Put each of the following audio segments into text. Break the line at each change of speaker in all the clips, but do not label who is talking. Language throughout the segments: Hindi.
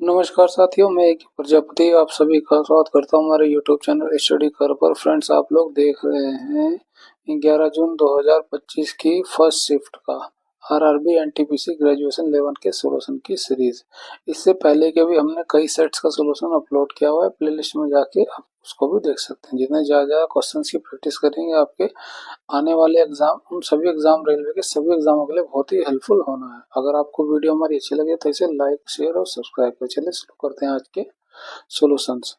नमस्कार साथियों, मैं एक प्रजापति आप सभी का स्वागत करता हूँ हमारे यूट्यूब चैनल स्टडी कर पर। फ्रेंड्स, आप लोग देख रहे हैं 11 जून 2025 की फर्स्ट शिफ्ट का आरआरबी एनटीपीसी ग्रेजुएशन लेवल के सॉल्यूशन की सीरीज। इससे पहले के भी हमने कई सेट्स का सॉल्यूशन अपलोड किया हुआ है, प्लेलिस्ट में जाके आप उसको भी देख सकते हैं। जितने ज़्यादा क्वेश्चंस की प्रैक्टिस करेंगे आपके आने वाले एग्जाम, उन सभी एग्जाम, रेलवे के सभी एग्जामों के लिए बहुत ही हेल्पफुल होना है। अगर आपको वीडियो हमारी अच्छी लगे तो इसे लाइक, शेयर और सब्सक्राइब करें। चलिए शुरू करते हैं आज के सॉल्यूशंस।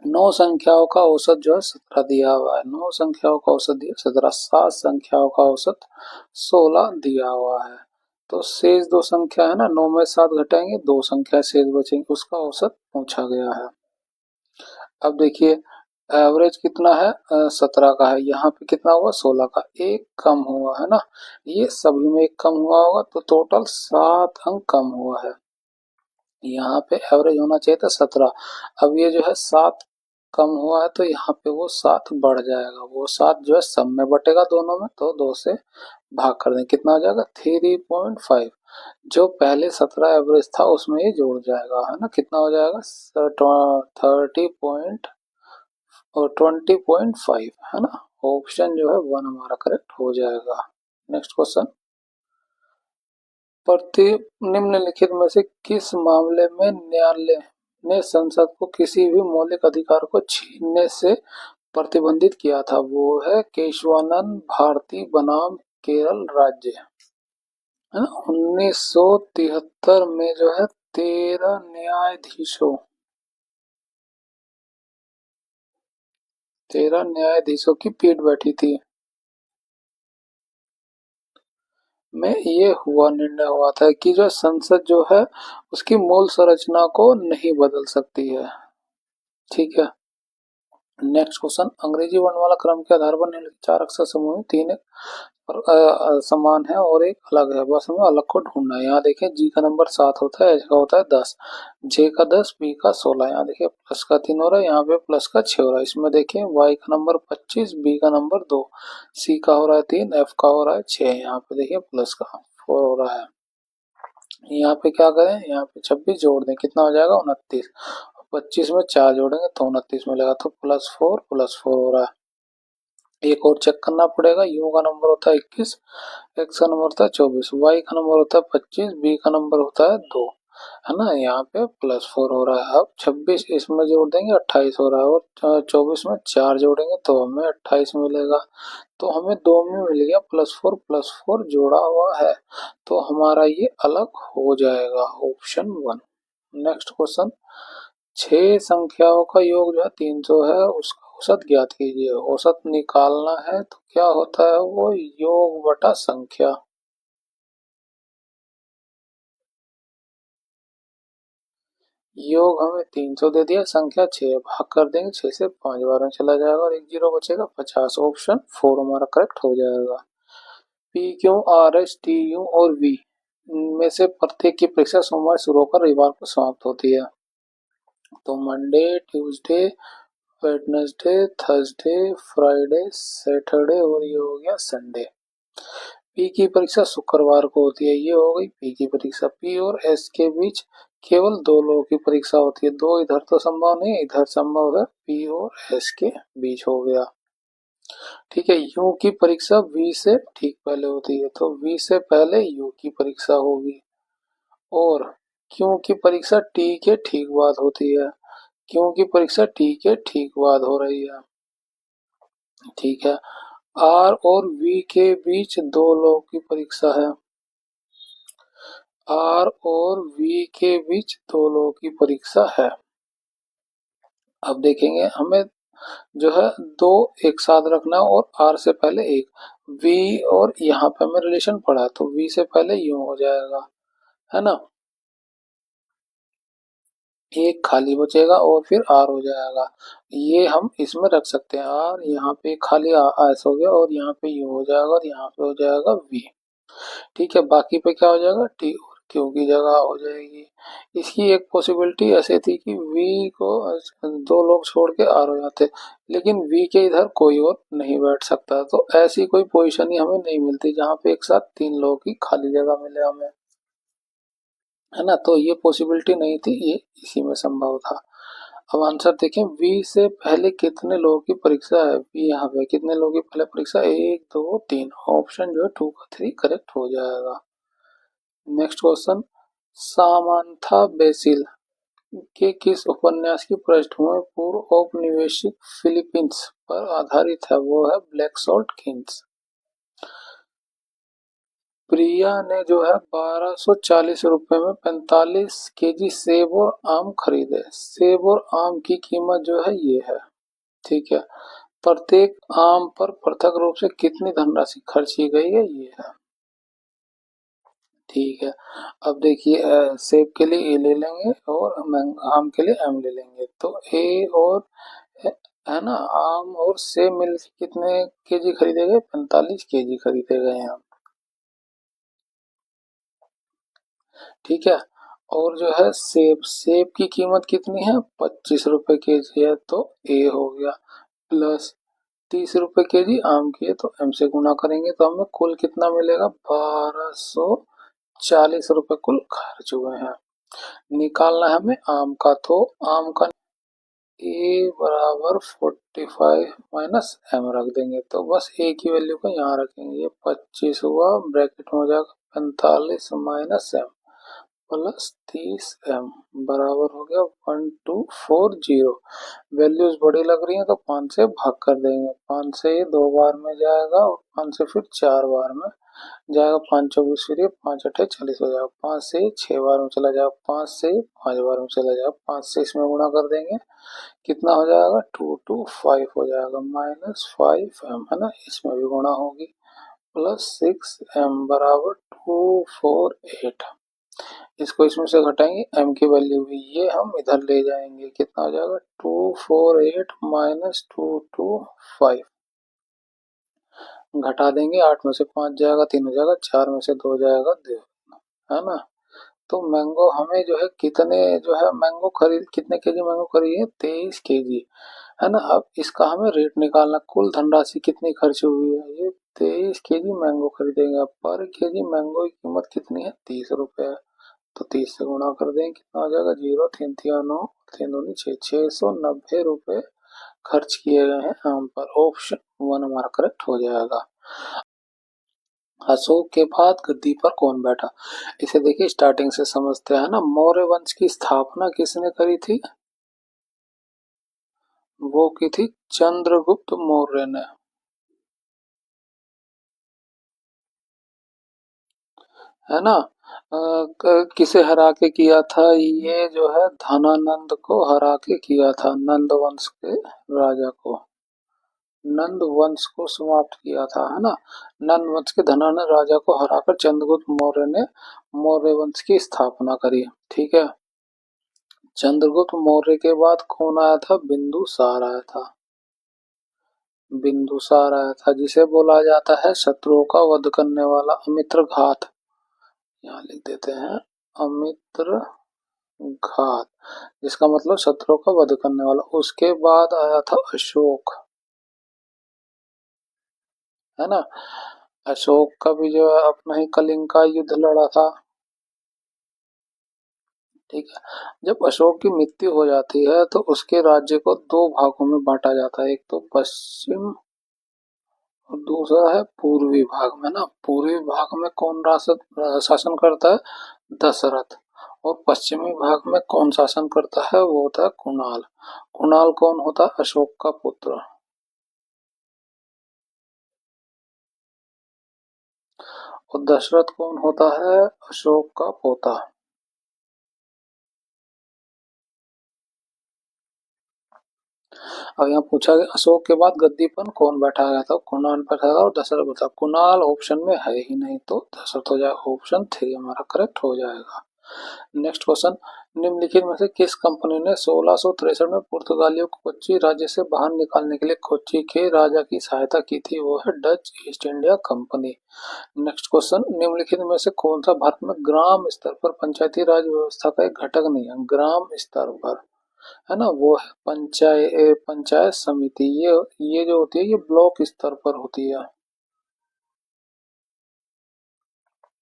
9 संख्याओं का औसत जो है 17 दिया हुआ है। 9 संख्याओं का औसत दिया 17। 7 संख्याओं का औसत 16 दिया हुआ है। तो शेष दो संख्या है ना, 9 में 7 घटाएंगे, 2 संख्या शेष बचेंगी, उसका औसत पूछा गया है। अब देखिए, एवरेज कितना है, 17 का है। यहाँ पे कितना हुआ, 16 का, एक कम हुआ है ना। ये सभी में एक कम हुआ होगा, तो टोटल 7 अंक कम हुआ है। यहाँ पे एवरेज होना चाहिए था 17। अब ये जो है 7 कम हुआ है, तो यहाँ पे वो 7 बढ़ जाएगा। वो 7 जो है सब में बटेगा दोनों में, तो 2 से भाग कर दें, कितना हो जाएगा 3.5। जो पहले 17 एवरेज था उसमें ये जोड़ जाएगा, है ना। कितना हो जाएगा 30 और 20.5, है ना। ऑप्शन जो है 1 हमारा करेक्ट हो जाएगा। नेक्स्ट क्वेश्चन, प्रति निम्नलिखित में से किस मामले में न्यायालय ने संसद को किसी भी मौलिक अधिकार को छीनने से प्रतिबंधित किया था? वो है केशवानंद भारती बनाम केरल राज्य, है ना। 1973 में जो है 13 न्यायाधीशों की पीठ बैठी थी में ये हुआ, निर्णय हुआ था कि जो संसद जो है उसकी मूल संरचना को नहीं बदल सकती है। ठीक है। नेक्स्ट क्वेश्चन, अंग्रेजी वर्णमाला क्रम के आधार पर निम्नलिखित 4 अक्षर समूह में 3 समान है और एक अलग है, बस हमें अलग को ढूंढना है। यहाँ देखें, जी का नंबर 7 होता है, एच का होता है 10, जे का 10, बी का 16। यहाँ देखिए प्लस का 3 हो रहा है, यहाँ पे प्लस का 6 हो रहा है। इसमें देखिए वाई का नंबर 25, बी का नंबर 2, सी का हो रहा है 3, एफ का हो रहा है 6। यहाँ पे देखिए प्लस का 4 हो रहा है। यहाँ पे क्या करें, यहाँ पे 26 जोड़ दें, कितना हो जाएगा 29। 25 में 4 जोड़ेंगे तो 29 मिलेगा, तो +4 हो रहा है। एक और चेक करना पड़ेगा, यू का नंबर होता है 21, एक्स का नंबर होता है 24, वाई का नंबर होता है 25, बी का नंबर होता है 2, है ना। यहाँ पे +4 हो रहा है। अब 26 इसमें जोड़ देंगे 28 हो रहा है, और 24 में 4 जोड़ेंगे तो हमें 28 मिलेगा। तो हमें 2 में मिल गया +4 जोड़ा हुआ है, तो हमारा ये अलग हो जाएगा, ऑप्शन 1। नेक्स्ट क्वेश्चन, 6 संख्याओं का योग जो है 300 है, उसका औसत ज्ञात कीजिए। औसत निकालना है तो क्या होता है, वो योग बटा संख्या। योग हमें 300 दे दिया, संख्या 6 भाग कर देंगे, 6 से 5 बार में चला जाएगा और एक जीरो बचेगा 50। ऑप्शन 4 हमारा करेक्ट हो जाएगा। P Q R S T U और वी में से प्रत्येक की परीक्षा सोमवार शुरू होकर रविवार को समाप्त होती है। तो Monday, Tuesday, Wednesday, Thursday, Friday, Saturday और ये हो गया संडे। पी की परीक्षा शुक्रवार को होती है, ये हो गई पी की परीक्षा। पी और एस के बीच केवल 2 लोगों की परीक्षा होती है, 2 इधर तो संभव नहीं, इधर संभव है, पी और एस के बीच हो गया। ठीक है, यू की परीक्षा वी से ठीक पहले होती है, तो वी से पहले यू की परीक्षा होगी। और क्यू की परीक्षा टी के ठीक बाद होती है, क्यू की परीक्षा टी के ठीक बाद हो रही है। ठीक है, आर और वी के बीच 2 लोगों की परीक्षा है, आर और वी के बीच 2 लोगों की परीक्षा है। अब देखेंगे, हमें जो है 2 एक साथ रखना है और आर से पहले एक, वी और यहाँ पे हमें रिलेशन पड़ा है, तो वी से पहले यू हो जाएगा, है ना। एक खाली बचेगा और फिर आर हो जाएगा। ये हम इसमें रख सकते हैं, आर यहाँ पे खाली एस हो गया और यहाँ पे यू हो जाएगा और यहाँ पे हो जाएगा वी। ठीक है, बाकी पे क्या हो जाएगा, टी और क्यू की जगह हो जाएगी। इसकी एक पॉसिबिलिटी ऐसे थी कि वी को 2 लोग छोड़ के आर हो जाते, लेकिन वी के इधर कोई और नहीं बैठ सकता, तो ऐसी कोई पोजीशन ही हमें नहीं मिलती जहाँ पे एक साथ 3 लोगों की खाली जगह मिले हमें। है ना, तो ये पॉसिबिलिटी नहीं थी, ये इसी में संभव था। अब आंसर देखें, वी से पहले कितने लोगों की परीक्षा है, वी यहाँ पे कितने लोगों की पहले परीक्षा, 1 2 3, ऑप्शन जो है 2 का 3 करेक्ट हो जाएगा। नेक्स्ट क्वेश्चन, सामांथा बेसिल के किस उपन्यास की पृष्ठभूमि पूर्व औपनिवेशिक फिलीपींस पर आधारित है, वो है ब्लैक सॉल्ट किंग्स। प्रिया ने जो है 1240 रुपए में 45 केजी सेब और आम खरीदे। सेब और आम की कीमत जो है ये है, ठीक है। प्रत्येक आम पर पृथक रूप से कितनी धनराशि खर्च की गई है, ये है, ठीक है। अब देखिए, सेब के लिए ए ले लेंगे और आम के लिए एम ले लेंगे, तो ए और है ना, आम और सेब मिल कितने केजी खरीदे गए, 45 केजी खरीदे गए हैं, ठीक है। और जो है सेब, सेब की कीमत कितनी है, 25 रुपए केजी है, तो ए हो गया। प्लस 30 रुपए केजी आम की है, तो एम से गुना करेंगे तो हमें कुल कितना मिलेगा, 1240 रुपए कुल खर्च हुए हैं। निकालना है हमें आम का, तो आम का ए बराबर 45 माइनस एम रख देंगे, तो बस ए की वैल्यू को यहाँ रखेंगे, ये 25 हुआ, ब्रैकेट में हो जाएगा 45 माइनस एम प्लस 30 एम बराबर हो गया 1240। वैल्यूज बड़ी लग रही है तो 5 से भाग कर देंगे, 5 से ये 2 बार में जाएगा और 5 से फिर 4 बार में जाएगा, 5 24 फिर ये 5 8 40 हो जाएगा, 5 से 6 बार में चला जाएगा, 5 से 5 बार में चला जाएगा, 5 से इसमें गुणा कर देंगे, कितना हो जाएगा, 2 2 5 हो जाएगा, -5 एम है ना, इसमें भी गुणा होगी, प्लस 6 एम बराबर 248। इसको इसमें से घटाएंगे, एम की वैल्यू भी ये हम इधर ले जाएंगे, कितना हो जाएगा, 248 माइनस 225, घटा देंगे, 8 में से 5 जाएगा, 3 हो जाएगा, 4 में से 2 जाएगा, 2, है ना। तो मैंगो हमें जो है कितने, जो है मैंगो खरीद, कितने केजी मैंगो खरीदे, 23 केजी, है ना। अब इसका हमें रेट निकालना, कुल धनराशि कितनी खर्च हुई है, ये 23 केजी मैंगो खरीदेंगे। अब पर केजी मैंगो की कीमत कितनी है, 30 रुपए है, तो 30 से गुणा कर देंगे, कितना हो जाएगा, 0 3 3 9 3 दूनी 6, 690 रुपए खर्च किए गए हैं आम पर। ऑप्शन 1 हमारा करेक्ट हो जाएगा। अशोक के बाद गद्दी पर कौन बैठा, इसे देखिए स्टार्टिंग से समझते हैं ना। मौर्य वंश की स्थापना किसने करी थी, वो की थी चंद्रगुप्त मौर्य ने, है ना। किसे हरा के किया था, ये जो है धनानंद को हरा के किया था, नंद वंश के राजा को, नंद वंश को समाप्त किया था, है ना। नंद वंश के धनानंद राजा को हराकर चंद्रगुप्त मौर्य ने मौर्य वंश की स्थापना करी, ठीक है। चंद्रगुप्त मौर्य के बाद कौन आया था, बिंदुसार आया था, बिंदुसार आया था, जिसे बोला जाता है शत्रुओं का वध करने वाला, अमित्र घात, यहाँ लिख देते हैं, अमित्र घात, जिसका मतलब शत्रुओं का वध करने वाला। उसके बाद आया था अशोक, है ना। अशोक का भी जो है अपना ही कलिंग का युद्ध लड़ा था, ठीक है। जब अशोक की मृत्यु हो जाती है तो उसके राज्य को 2 भागों में बांटा जाता है, एक तो पश्चिम और दूसरा है पूर्वी भाग में ना। पूर्वी भाग में कौन शासन करता है, दशरथ, और पश्चिमी भाग में कौन शासन करता है, वो होता है कुणाल। कुणाल कौन होता है, अशोक का पुत्र, और दशरथ कौन होता है, अशोक का पोता। अब यहाँ पूछा गया अशोक के बाद गद्दी पर कौन बैठा गया था, कुणाल बैठा था और दशरथ बैठा। कुणाल ऑप्शन में है ही नहीं, तो दशरथ हो जाएगा, ऑप्शन 3 हमारा करेक्ट हो जाएगा। नेक्स्ट क्वेश्चन, निम्नलिखित में से किस कंपनी ने 1663 में पुर्तगालियों को कोच्चि राज्य से बाहर निकालने के लिए कोच्चि के राजा की सहायता की थी, वो है Dutch east India company. Next question, निम्नलिखित में से कौन सा भारत में ग्राम स्तर पर पंचायती राज व्यवस्था का एक घटक नहीं है, ग्राम स्तर पर, है ना, वो है पंचायत समिति। ये जो होती है ये ब्लॉक स्तर पर होती है।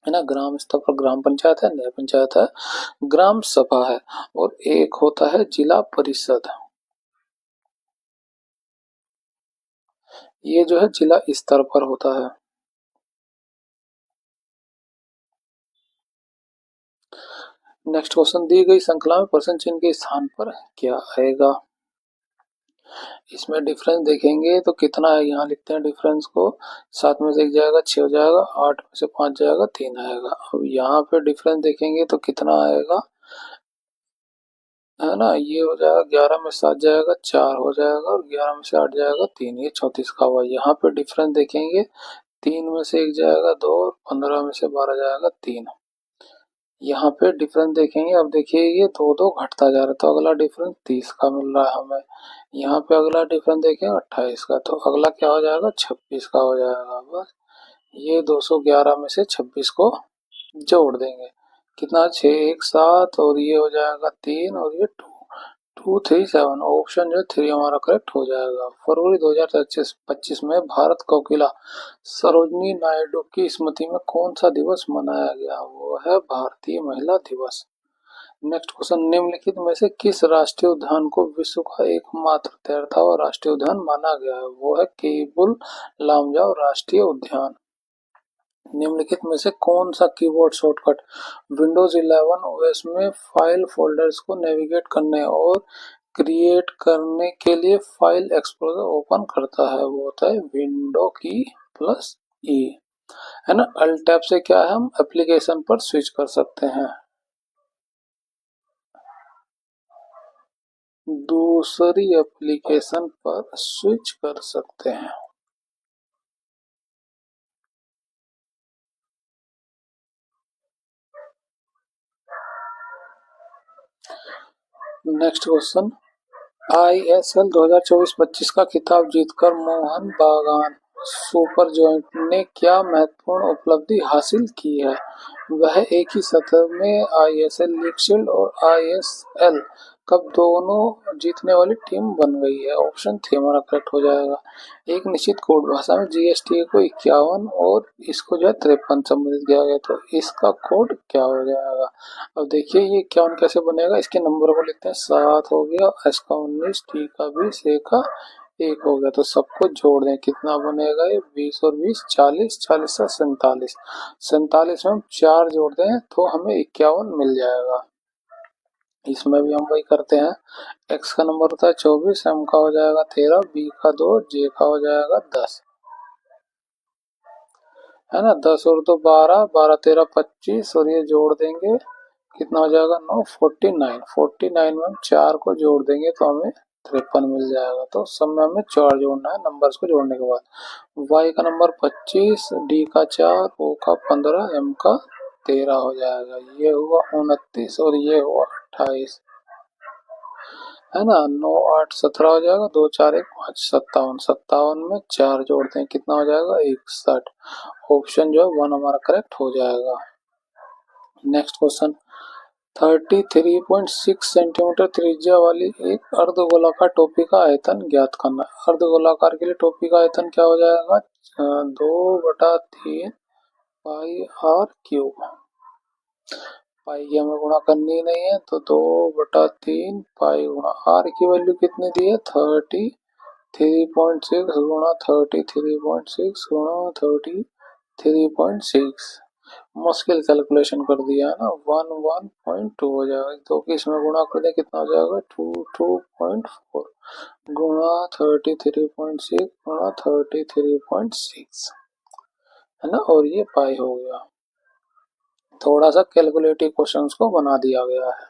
है ना। ग्राम स्तर पर ग्राम पंचायत है, न्याय पंचायत है, ग्राम सभा है, और एक होता है जिला परिषद। ये जो है जिला स्तर पर होता है। नेक्स्ट क्वेश्चन, दी गई श्रृंखला में प्रश्न चिन्ह के स्थान पर क्या आएगा। इसमें डिफरेंस देखेंगे तो कितना है, यहाँ लिखते हैं डिफरेंस को। 7 में से 1 जाएगा 6 हो जाएगा, 8 में से 5 जाएगा 3 आएगा। अब यहाँ पे डिफरेंस देखेंगे तो कितना आएगा, है ना। ये हो जाएगा 11 में 7 जाएगा 4 हो जाएगा, और 11 में से 8 जाएगा 3, ये 34 का हुआ। यहाँ पे डिफरेंस देखेंगे, 3 में से 1 जाएगा 2, और 15 में से 12 जाएगा 3। यहाँ पे डिफरेंस देखेंगे, अब देखिए ये दो दो घटता जा रहा है, तो अगला डिफरेंस 30 का मिल रहा है हमें। यहाँ पे अगला डिफरेंस देखें 28 का, तो अगला क्या हो जाएगा 26 का हो जाएगा। बस ये 211 में से 26 को जोड़ देंगे, कितना 6 1 7, और ये हो जाएगा 3, और ये 2 2 3 7। ऑप्शन जो 3 हमारा करेक्ट हो जाएगा। फरवरी 2025 में भारत कोकिला सरोजनी नायडू की स्मृति में कौन सा दिवस मनाया गया, वो है भारतीय महिला दिवस। नेक्स्ट क्वेश्चन, निम्नलिखित में से किस राष्ट्रीय उद्यान को विश्व का एकमात्र तैरता हुआ राष्ट्रीय उद्यान माना गया है, वो है केबुल लामजाओ राष्ट्रीय उद्यान। निम्नलिखित में से कौन सा कीबोर्ड शॉर्टकट विंडोज 11 ओएस में फाइल फोल्डर्स को नेविगेट करने और क्रिएट करने के लिए फाइल एक्सप्लोरर ओपन करता है, वो होता है विंडो की प्लस ई, है ना। अल्ट टैब से क्या है, हम एप्लीकेशन पर स्विच कर सकते हैं, दूसरी एप्लीकेशन पर स्विच कर सकते हैं। नेक्स्ट क्वेश्चन, आईएसएल 2024-25 का खिताब जीतकर मोहन बागान सुपर जॉइंट ने क्या महत्वपूर्ण उपलब्धि हासिल की है। वह एक ही सत्र में आईएसएल लीग शील्ड और आईएसएल कप दोनों जीतने वाली टीम बन गई है। ऑप्शन 3 हमारा करेक्ट हो जाएगा। एक निश्चित कोड भाषा में जीएसटी को 51 और इसको जो है 53 संबोधित किया गया, तो इसका कोड क्या हो जाएगा। अब देखिए ये 51 कैसे बनेगा, इसके नंबर को लिखते हैं, 7 हो गया, एस का 19, टी का 20, ए का 1 हो गया, तो सबको जोड़ दें, कितना बनेगा ये 20 और 20 40, 40 से 47, 47 में हम 4 जोड़ दें तो हमें 51 मिल जाएगा। इसमें भी हम वही करते हैं, एक्स का नंबर होता है 24, एम का हो जाएगा 13, बी का 2, जे का हो जाएगा 10, है ना। 10 और 2 12, 12 13 25, और ये जोड़ देंगे कितना हो जाएगा 9, 49, 49 में हम 4 को जोड़ देंगे तो हमें 53 मिल जाएगा। तो सब में हमें 4 जोड़ना है नंबर्स को जोड़ने के बाद। वाई का नंबर 25, डी का 4, ओ का 15, एम का 13 हो जाएगा। ये हुआ 29 और ये हुआ 28, है ना। 9 8 17 हो जाएगा, 2 4 1 5 57, 57 में 4 जोड़ते हैं कितना हो जाएगा 61। ऑप्शन जो है 1 हमारा करेक्ट हो जाएगा। नेक्स्ट क्वेश्चन, 33.6 सेंटीमीटर त्रिज्या वाली एक अर्धगोलाकार टोपी का आयतन ज्ञात करना। अर्धगोलाकार के लिए टोपी का आयतन क्या हो जाएगा 2/3 पाई आर क्यूब। पाई की हमें गुणा करनी ही नहीं है, तो 2/3 पाई गुणा आर की वैल्यू कितनी दी है 33.6 गुणा 33.6 गुणा 33.6। मुश्किल कैलकुलेशन कर दिया है ना, 11.2 हो जाएगा, तो इसमें गुणा कर दे कितना हो जाएगा 22.4 गुणा 33.6 गुणा 33.6, है ना, और ये पाई हो गया। थोड़ा सा कैलकुलेटिव क्वेश्चंस को बना दिया गया है।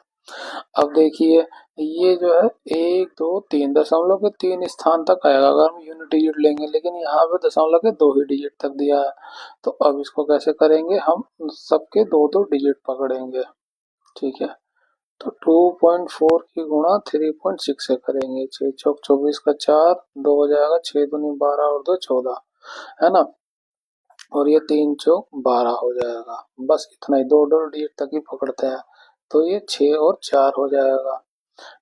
अब देखिए ये जो है 1 2 3 दशमलव के 3 स्थान तक आएगा अगर हम यूनिट डिजिट लेंगे, लेकिन यहाँ पे दशमलव के 2 ही डिजिट तक दिया है। तो अब इसको कैसे करेंगे, हम सबके 2 2 डिजिट पकड़ेंगे, ठीक है। तो 2.4 की गुणा 3.6 से करेंगे, 6 चौक 24 का 4, 2 हो जाएगा, 6 दूनी 12 और 2 14, है ना, और ये 3 चौक 12 हो जाएगा। बस इतना ही, 2 2 डिजिट तक ही पकड़ते हैं, तो ये 6 और 4 हो जाएगा,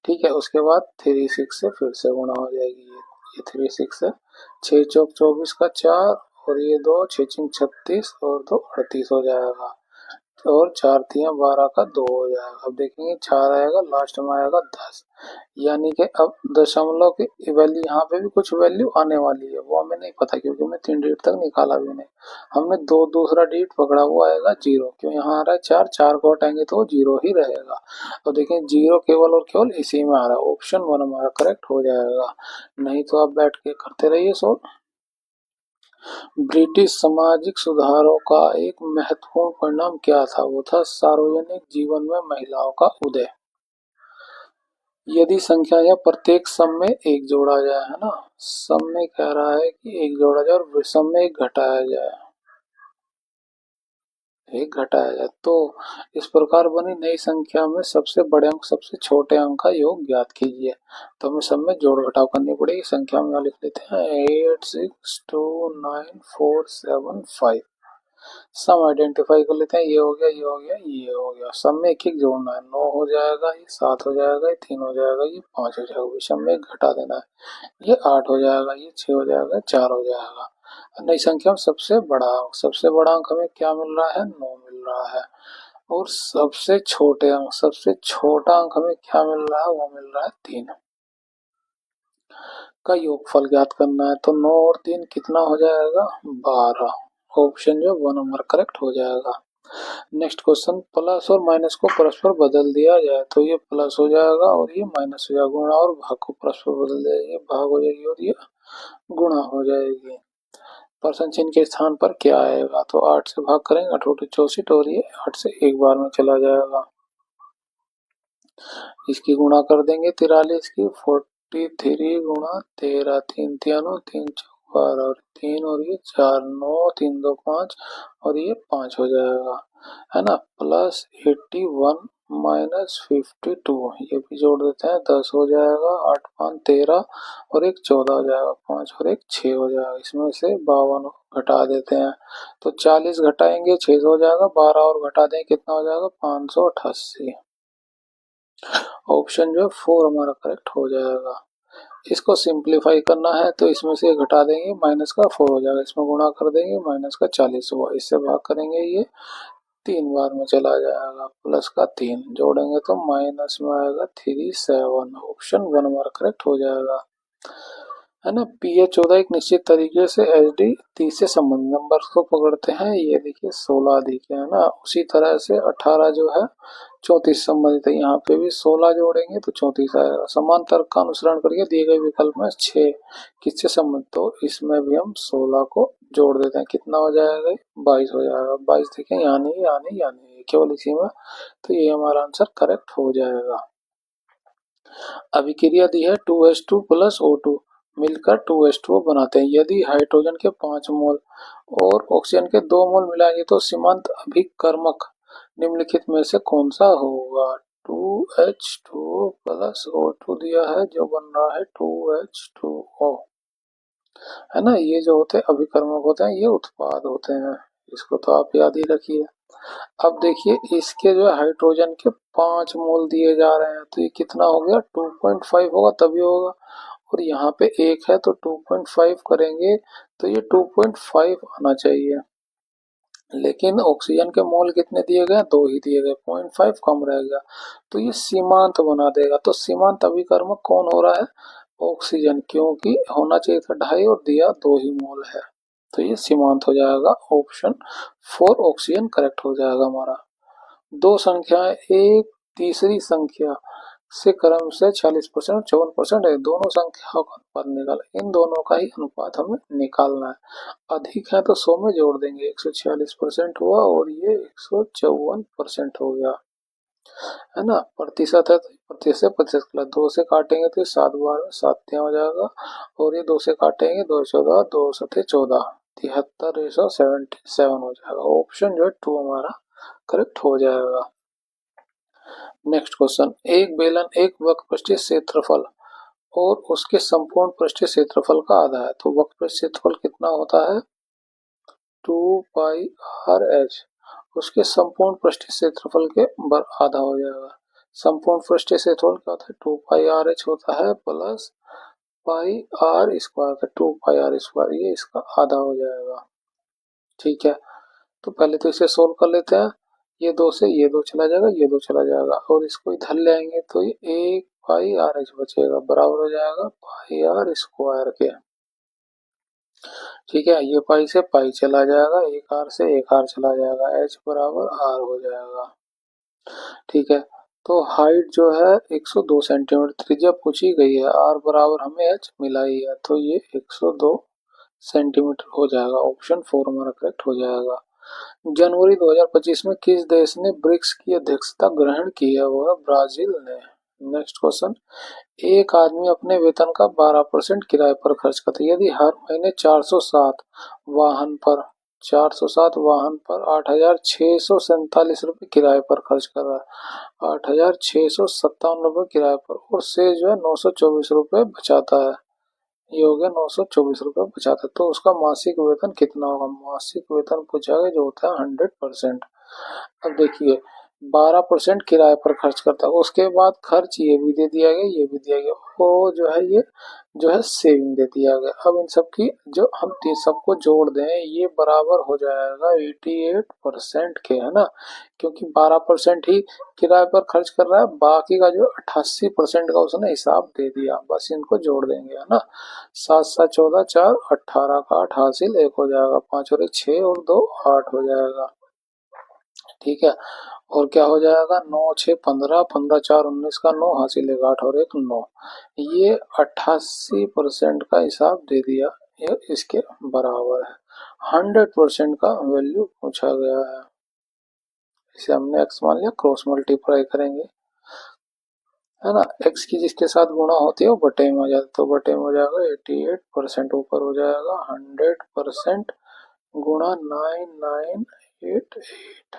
ठीक है। उसके बाद 3 6 से फिर से गुणा हो जाएगी, ये 3 6 है, 6 चौक 24 का 4, और ये 2 6 36 और 2 38 हो जाएगा। और 4 तियां 12 का 2 हो जाएगा। अब देखेंगे 4 आएगा, लास्ट में आएगा 10, यानी कि अब दशमलव की वैल्यू यहाँ पे भी कुछ वैल्यू आने वाली है, वो हमें नहीं पता क्योंकि हमने 3 डिजिट तक निकाला भी नहीं। हमने दूसरा डिजिट पकड़ा, वो आएगा 0, क्यों यहाँ आ रहा है 4, 4 को हटाएंगे तो 0 ही रहेगा। तो देखें 0 केवल और केवल इसी में आ रहा है, ऑप्शन 1 हमारा करेक्ट हो जाएगा। नहीं तो आप बैठ के करते रहिए सोल्व। ब्रिटिश सामाजिक सुधारों का एक महत्वपूर्ण परिणाम क्या था? वो था सार्वजनिक जीवन में महिलाओं का उदय। यदि संख्या या प्रत्येक सम में एक जोड़ा जाए, है ना, सम में कह रहा है कि एक जोड़ा जाए और विषम में एक घटाया जाए, एक घटाया जाए, तो इस प्रकार बनी नई संख्या में सबसे बड़े अंक सबसे छोटे अंक का योग ज्ञात कीजिए। तो हमें सब में जोड़ घटाव करनी पड़ेगी। संख्या में लिख लेते हैं 8629475। सम आइडेंटिफाई कर लेते हैं, ये हो गया, ये हो गया, ये हो गया। सम में एक एक जोड़ना है, 9 हो जाएगा, ये 7 हो जाएगा, ये 3 हो जाएगा, ये 5 हो जाएगा। विषम में घटा देना है, ये 8 हो जाएगा, ये 6 हो जाएगा, 4 हो जाएगा। नई संख्या में सबसे बड़ा अंक हमें क्या मिल रहा है? 9 मिल रहा है। और सबसे छोटा अंक हमें क्या मिल रहा है? वो मिल रहा है 3 का योगफल ज्ञात करना है। तो 9 और 3 कितना हो जाएगा? 12। ऑप्शन जो 1 नंबर करेक्ट हो जाएगा। नेक्स्ट क्वेश्चन, प्लस और माइनस को परस्पर बदल दिया जाए तो ये प्लस हो जाएगा और ये माइनस हो जाएगा। गुणा और भाग को परस्पर बदल दिया जाए, ये भाग हो जाएगी और ये गुणा हो जाएगी। परसेंट चिन्ह के स्थान पर क्या आएगा? तो 8 से भाग करेंगे, 8 8 64 और ये 8 से एक बार में चला जाएगा। इसकी गुणा कर देंगे 43 की, 43 गुणा 13, 3 तियानो 3 चौबार और 3 और ये 4, 9 3 2 5 और ये 5 हो जाएगा, है ना। प्लस 81 माइनस 52, ये भी जोड़ देते हैं, 10 हो जाएगा, 8 5 13 और एक 14 हो जाएगा, 5 और एक 6 हो जाएगा। इसमें से 52 घटा देते हैं, तो 40 घटाएंगे 6 हो जाएगा, 12 और घटा दें कितना हो जाएगा? 588। ऑप्शन जो 4 हमारा करेक्ट हो जाएगा। इसको सिंप्लीफाई करना है तो इसमें से घटा देंगे, माइनस का 4 हो जाएगा, इसमें गुणा कर देंगे, माइनस का 40 हुआ, इससे भाग करेंगे, ये 3 बार में चला जाएगा, प्लस का 3 जोड़ेंगे तो माइनस में आएगा 37। ऑप्शन 1 हमारा करेक्ट हो जाएगा, है ना। पीएच 14 एक निश्चित तरीके से एचडी 30 से संबंधित नंबर को पकड़ते हैं, ये देखिए 16 दिखे, है ना। उसी तरह से 18 जो है 34 संबंधित है, यहाँ पे भी 16 जोड़ेंगे तो 34 आएगा। समान तर्क का अनुसरण करके दिए गए विकल्प में 6 किससे संबंधित? तो इसमें भी हम 16 को जोड़ देते हैं, कितना हो जाएगा? 22 हो जाएगा। 22 देखें, यहाँ नहीं, यहाँ नहीं, यहाँ नहीं, केवल इसी में, तो ये हमारा आंसर करेक्ट हो जाएगा। अभिक्रिया दी है 2H2 प्लस O2 मिलकर 2H2O बनाते हैं। यदि हाइड्रोजन के 5 मोल और ऑक्सीजन के 2 मोल मिलाएंगे तो सीमांत अभिकर्मक निम्नलिखित में से कौन सा होगा? 2H2O प्लस O2 दिया है, जो बन रहा है 2H2O, है ना। ये जो होते हैं अभिकर्मक होते हैं, ये उत्पाद होते हैं, इसको तो आप याद ही रखिए। अब देखिए इसके जो हाइड्रोजन के 5 मोल दिए जा रहे हैं, तो ये कितना हो गया? 2.5 होगा तभी होगा, और यहाँ पे 1 है तो 2.5 करेंगे तो ये 2.5 आना चाहिए। लेकिन ऑक्सीजन के मोल कितने दिए गए? 2 ही दिए गए, 0.5 कम रह गया, तो ये सीमांत बना देगा। तो सीमांत अभिकर्मक कौन हो रहा है? ऑक्सीजन, क्योंकि होना चाहिए था 2.5 और दिया 2 ही मोल है, तो ये सीमांत हो जाएगा। ऑप्शन 4 ऑक्सीजन करेक्ट हो जाएगा हमारा। दो संख्याएं एक तीसरी संख्या से क्रम से 40% 54% है, दोनों संख्याओं का अनुपात निकाला। इन दोनों का ही अनुपात हमें निकालना है। अधिक है तो 100 में जोड़ देंगे, 146% हुआ और ये 154% हो गया, है ना। प्रतिशत है तो प्रतिशत से प्रतिशत का 2 से काटेंगे तो 7 बार में 7 हो जाएगा, और ये 2 से काटेंगे 2 14 2 7 14 73/77 हो जाएगा। ऑप्शन जो है 2 हमारा करेक्ट हो जाएगा। नेक्स्ट क्वेश्चन, एक बेलन एक वक्रपृष्ठीय क्षेत्रफल और उसके संपूर्ण पृष्ठीय क्षेत्रफल का आधा है, तो वक्रपृष्ठीय क्षेत्रफल कितना होता है? 2πr/h। उसके संपूर्ण पृष्ठीय क्षेत्रफल के आधा हो जाएगा। संपूर्ण पृष्ठीय क्षेत्रफल क्या होता है? 2πr/h होता है प्लस पाई आर स्क्वायर का 2πr², ये इसका आधा हो जाएगा। ठीक है, तो पहले तो इसे सोल्व कर लेते हैं। ये 2 से ये 2 चला जाएगा, ये 2 चला जाएगा और इसको इधर ले आएंगे तो ये 1 पाई आर एच बचेगा, बराबर हो जाएगा पाई आर स्क्वायर के। ठीक है, ये पाई से पाई चला जाएगा, एक आर से एक आर चला जाएगा, एच बराबर आर हो जाएगा। ठीक है, तो हाइट जो है 102 सेंटीमीटर त्रिज्या पूछी गई है, आर बराबर हमें एच मिला ही है, तो ये 102 सेंटीमीटर हो जाएगा। ऑप्शन 4 हमारा करेक्ट हो जाएगा। जनवरी 2025 में किस देश ने ब्रिक्स की अध्यक्षता ग्रहण की है? वो है ब्राजील ने। नेक्स्ट क्वेश्चन, एक आदमी अपने वेतन का 12% किराए पर खर्च करता है। यदि हर महीने 407 वाहन पर 8,647 रुपये किराए पर खर्च कर रहा है, 8,657 रुपये किराए पर, और से जो है 924 रुपये बचाता है, ये हो गया 924 रुपये बचाता है, तो उसका मासिक वेतन कितना होगा? मासिक वेतन पूछा गया जो होता है 100%। अब देखिए 12% किराए पर खर्च करता है, उसके बाद खर्च ये भी दे दिया गया, ये भी दिया गया, वो जो है ये जो है सेविंग दे दिया गया। अब इन सब की जो हम सबको जोड़ दें, ये बराबर हो जाएगा 88% के, है ना, क्योंकि 12% ही किराए पर खर्च कर रहा है, बाकी का जो 88% का उसने हिसाब दे दिया, बस इनको जोड़ देंगे, है ना। 7 7 14 4 18 का 8 हासिल 1 हो जाएगा, 5 और 1 6 और 2 8 हो जाएगा। ठीक है, और क्या हो जाएगा? 9 6 15, 15 4 19 का 9 हासिल 1 8 और 1 9, ये 88% का हिसाब दे दिया, ये इसके बराबर है। 100% का वैल्यू पूछा गया है, इसे हमने x मान लिया, क्रॉस मल्टीप्लाई करेंगे, है ना, x की जिसके साथ गुणा होती है वो बटे में हो जाता है, तो बटे में हो जाएगा 88%, ऊपर हो जाएगा 100% गुणा 9988,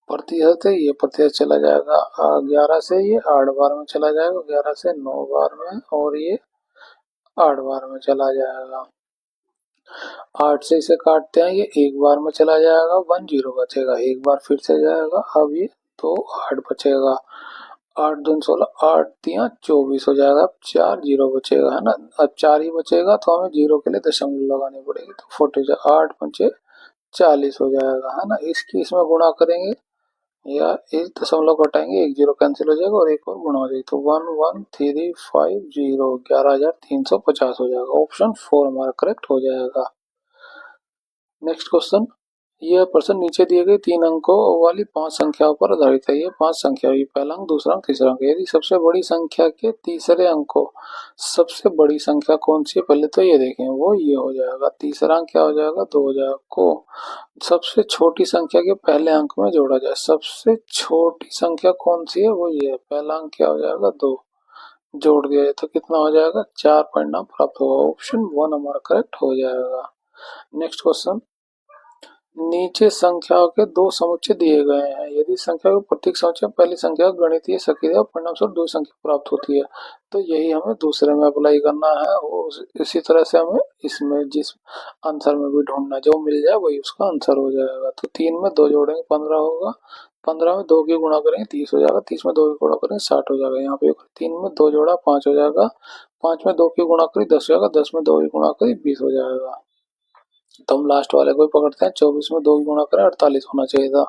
प्रतिशत है, ये प्रतिशत चला जाएगा 11 से, ये 8 बार में चला जाएगा, 11 से 9 बार में, और ये 8 बार में चला जाएगा। 8 से इसे काटते हैं, ये 1 बार में चला जाएगा, 1 0 बचेगा, एक बार फिर से जाएगा, अब ये तो 8 बचेगा, 8 दूनी 16, 8 तिया 24 हो जाएगा, अब 4 0 बचेगा, है ना, अब 4 ही बचेगा तो हमें 0 के लिए दशमलव लगानी पड़ेगी, तो 40 8 5 40 हो जाएगा, है ना। इसकी इसमें गुणा करेंगे या एक दशमलव घटाएंगे, 1 0 कैंसिल हो जाएगा और एक और गुणा हो जाएगी, तो 11350 11,350 हो जाएगा। ऑप्शन 4 हमारा करेक्ट हो जाएगा। नेक्स्ट क्वेश्चन, यह प्रश्न नीचे दिए गए 3 अंकों वाली 5 संख्याओं पर आधारित है। ये 5 संख्या हुई, पहला अंक, दूसरा अंक, तीसरा अंक। यदि सबसे बड़ी संख्या के तीसरे अंक को सबसे बड़ी संख्या कौन सी है, पहले तो ये देखें, वो ये हो जाएगा, तीसरा अंक क्या हो जाएगा? 2 हो जाएगा, को सबसे छोटी संख्या के पहले अंक में जोड़ा जाए। सबसे छोटी संख्या कौन सी है? वो ये है, पहला अंक क्या हो जाएगा? 2, जोड़ दिया जाए तो कितना हो जाएगा? 4 परिणाम प्राप्त होगा। ऑप्शन 1 हमारा करेक्ट हो जाएगा। नेक्स्ट क्वेश्चन, नीचे संख्याओं के दो समुच्चय दिए गए हैं। यदि संख्या के प्रत्येक समुच्चय पहली संख्या गणितीय सक्रिय परिणाम स्वरूप दो संख्या प्राप्त होती है, तो यही हमें दूसरे में अप्लाई करना है, और इसी तरह से हमें इसमें जिस आंसर में भी ढूंढना, जो मिल जाए वही उसका आंसर हो जाएगा। तो 3 में 2 जोड़ेंगे 15 होगा, 15 में 2 की गुणा करेंगे 30 हो जाएगा, 30 में 2 की गुणा करेंगे 60 हो जाएगा। यहाँ पे 3 में 2 जोड़ा 5 हो जाएगा, 5 में 2 की गुणा करी 10 हो जाएगा, 10 में 2 की गुणा करी 20 हो जाएगा। तो हम लास्ट वाले को ही पकड़ते हैं, 24 में 2 की गुणा करें 48 होना चाहिए था,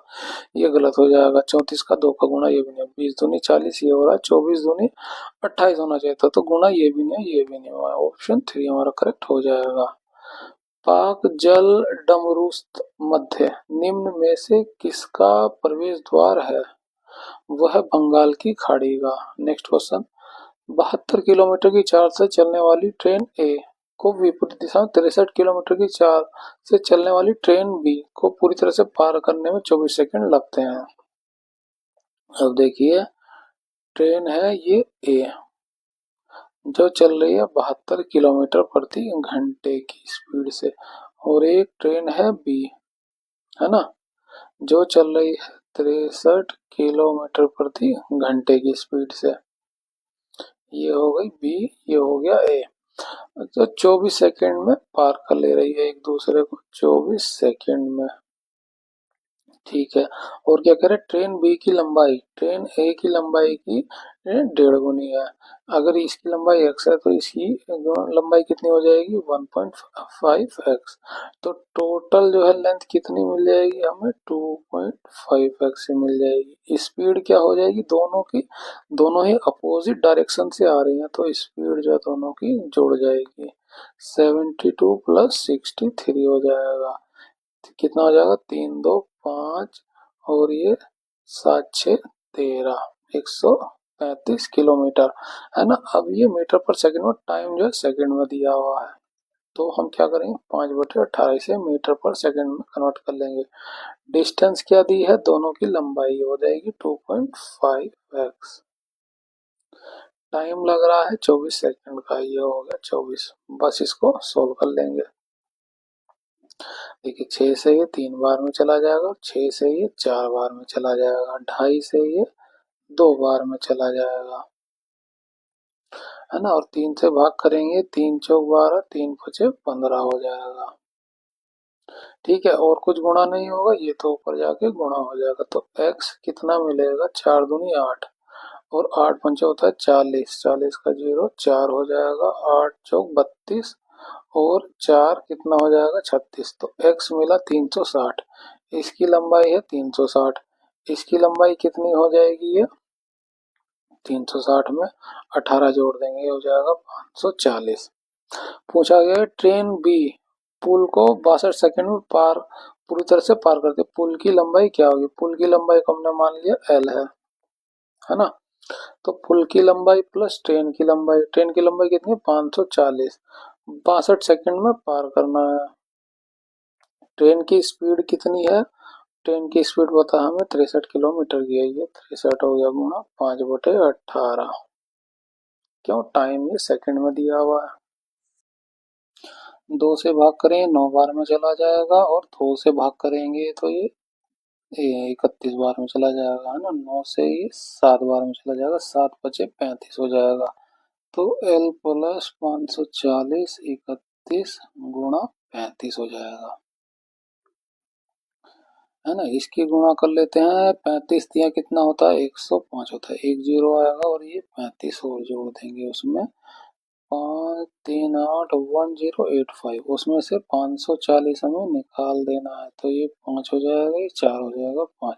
ये गलत हो जाएगा। 34 का 2 का गुणा ये भी नहीं, 20 दूनी 40 ये हो रहा है, 24 दूनी 28 होना चाहिए था, तो गुणा ये भी नहीं, ये भी नहीं हुआ। ऑप्शन 3 हमारा करेक्ट हो जाएगा। पाक जल डमरूस्त मध्य निम्न में से किसका प्रवेश द्वार है? वह बंगाल की खाड़ी का। नेक्स्ट क्वेश्चन, 72 किलोमीटर की चाल से चलने वाली ट्रेन ए को विपरीत दिशा में 63 किलोमीटर की चाल से चलने वाली ट्रेन बी को पूरी तरह से पार करने में 24 सेकंड लगते हैं। अब देखिए, ट्रेन है ये ए, जो चल रही है 72 किलोमीटर प्रति घंटे की स्पीड से, और एक ट्रेन है बी, है ना, जो चल रही है 63 किलोमीटर प्रति घंटे की स्पीड से। ये हो गई बी, ये हो गया ए, तो 24 सेकंड में पार कर ले रही है एक दूसरे को, 24 सेकंड में। ठीक है। और क्या कह रहे हैं, ट्रेन बी की लंबाई ट्रेन ए की लंबाई की 1.5 गुनी है। अगर इसकी लंबाई x है तो इसकी लंबाई कितनी हो जाएगी 1.5x। तो टोटल जो है लेंथ कितनी मिल जाएगी हमें 2.5x से मिल जाएगी। स्पीड क्या हो जाएगी, दोनों ही अपोजिट डायरेक्शन से आ रही हैं तो स्पीड जो है दोनों की जुड़ जाएगी। 72 प्लस 63 हो जाएगा। कितना हो जाएगा, 3 2 5 और ये 7 6 13, 135 किलोमीटर है ना। अब ये मीटर पर सेकंड में, टाइम जो है सेकंड में दिया हुआ है तो हम क्या करेंगे 5/18 से मीटर पर सेकंड में कन्वर्ट कर लेंगे। डिस्टेंस क्या दी है, दोनों की लंबाई हो जाएगी 2.5x। टाइम लग रहा है 24 सेकंड का, ये हो गया 24। बस इसको सोल्व कर लेंगे। देखिए 6 से ये 3 बार में चला जाएगा, 6 से ये 4 बार में चला जाएगा, 2.5 से ये 2 बार में चला जाएगा है ना। और 3 से भाग करेंगे, 3 चौक 12, 3 पचे 15 हो जाएगा। ठीक है, और कुछ गुणा नहीं होगा, ये तो ऊपर जाके गुणा हो जाएगा। तो x कितना मिलेगा, 4 दूनी 8 और 8 पंचे होता है 40, 40 का 0 4 हो जाएगा, 8 चौक 32 और 4 कितना हो जाएगा 36। तो x मिला 360। इसकी लंबाई है 360, इसकी लंबाई कितनी हो जाएगी, ये 360 में 18 जोड़ देंगे, हो जाएगा 540। पूछा गया ट्रेन बी पुल को 62 सेकंड में पूरी तरह से पार करते, पुल की लंबाई क्या होगी। पुल की लंबाई को हमने मान लिया l है ना। तो पुल की लंबाई प्लस ट्रेन की लंबाई कितनी है 540, 62 सेकंड में पार करना है। ट्रेन की स्पीड कितनी है, ट्रेन की स्पीड बता हमें 63 किलोमीटर की है। ये 63 हो गया गुना 5/18, क्यों, टाइम ये सेकंड में दिया हुआ है। 2 से भाग करें 9 बार में चला जाएगा और 2 से भाग करेंगे तो ये 31 बार में चला जाएगा है ना। 9 से ये 7 बार में चला जाएगा, 7 पचे 35 हो जाएगा। तो l प्लस 540 31 गुणा 35 हो जाएगा है ना। इसकी गुणा कर लेते हैं, 35 दिया कितना होता है 105 होता है, एक जीरो आएगा और ये 35 और जोड़ देंगे उसमें, 5381085, उसमें से 540 हमें निकाल देना है तो ये 5 हो जाएगा, ये 4 हो जाएगा, 5